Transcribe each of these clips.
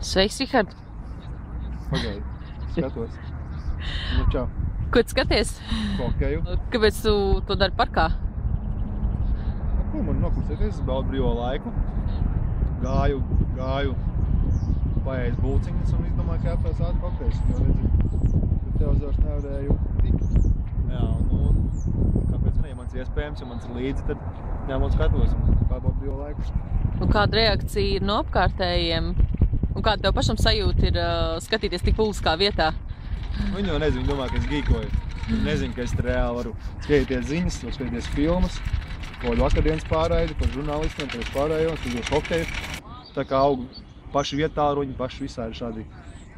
Sveiks, Rihard! Pagaidi, skatos. Nu, čau. Ko tu skaties? Hokeju. Kāpēc tu to dari parkā? Ko man noklusēties? Es baudu brīvo laiku. Gāju, paēdu bulciņas un izdomāju, ka jāpēc ātri hokejs. Jo redzi, ka televizors nevarēju tikt. Jā, un kāpēc ne? Ja mans iespējams, ja mans ir līdzi, tad ņemot skatos un pārbaudu brīvo laiku. Un kāda reakcija ir no apkārtējiem? Un kāda tev pašam sajūta ir skatīties tik publiskā vietā? Viņi jau nezinu, viņi domā, ka es gīkoju. Viņi nezinu, ka es te reāli varu skatīties ziņas, varu skatīties filmas, kodu vakardienas pārraidi, par žurnālistiem, par pārējos, skatīties hokeju. Tā kā aug paši vietāruņi, paši visādi šādi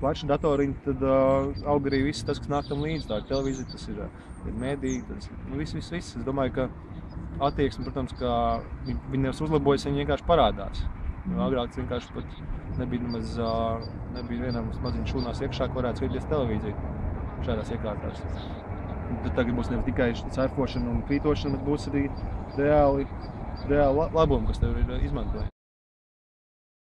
plaši datoriņi, tad aug arī viss tas, kas nāk tam līdzi. Tā ir televīzija, tas ir mediji, tas viss. Es domāju, ka attieksme, protams, ka viņi nevis uzlabojas, viņi vienkārši parādās. Agrāk tas vienkārši pat nebija vienam maziņš šūnās iekšā, ka varētu skatīties televīziju šādās iekārtās. Tad tagad būs nevis tikai surfošana un tvītošana, bet būs arī reāli labumi, kas tev ir izmantojami.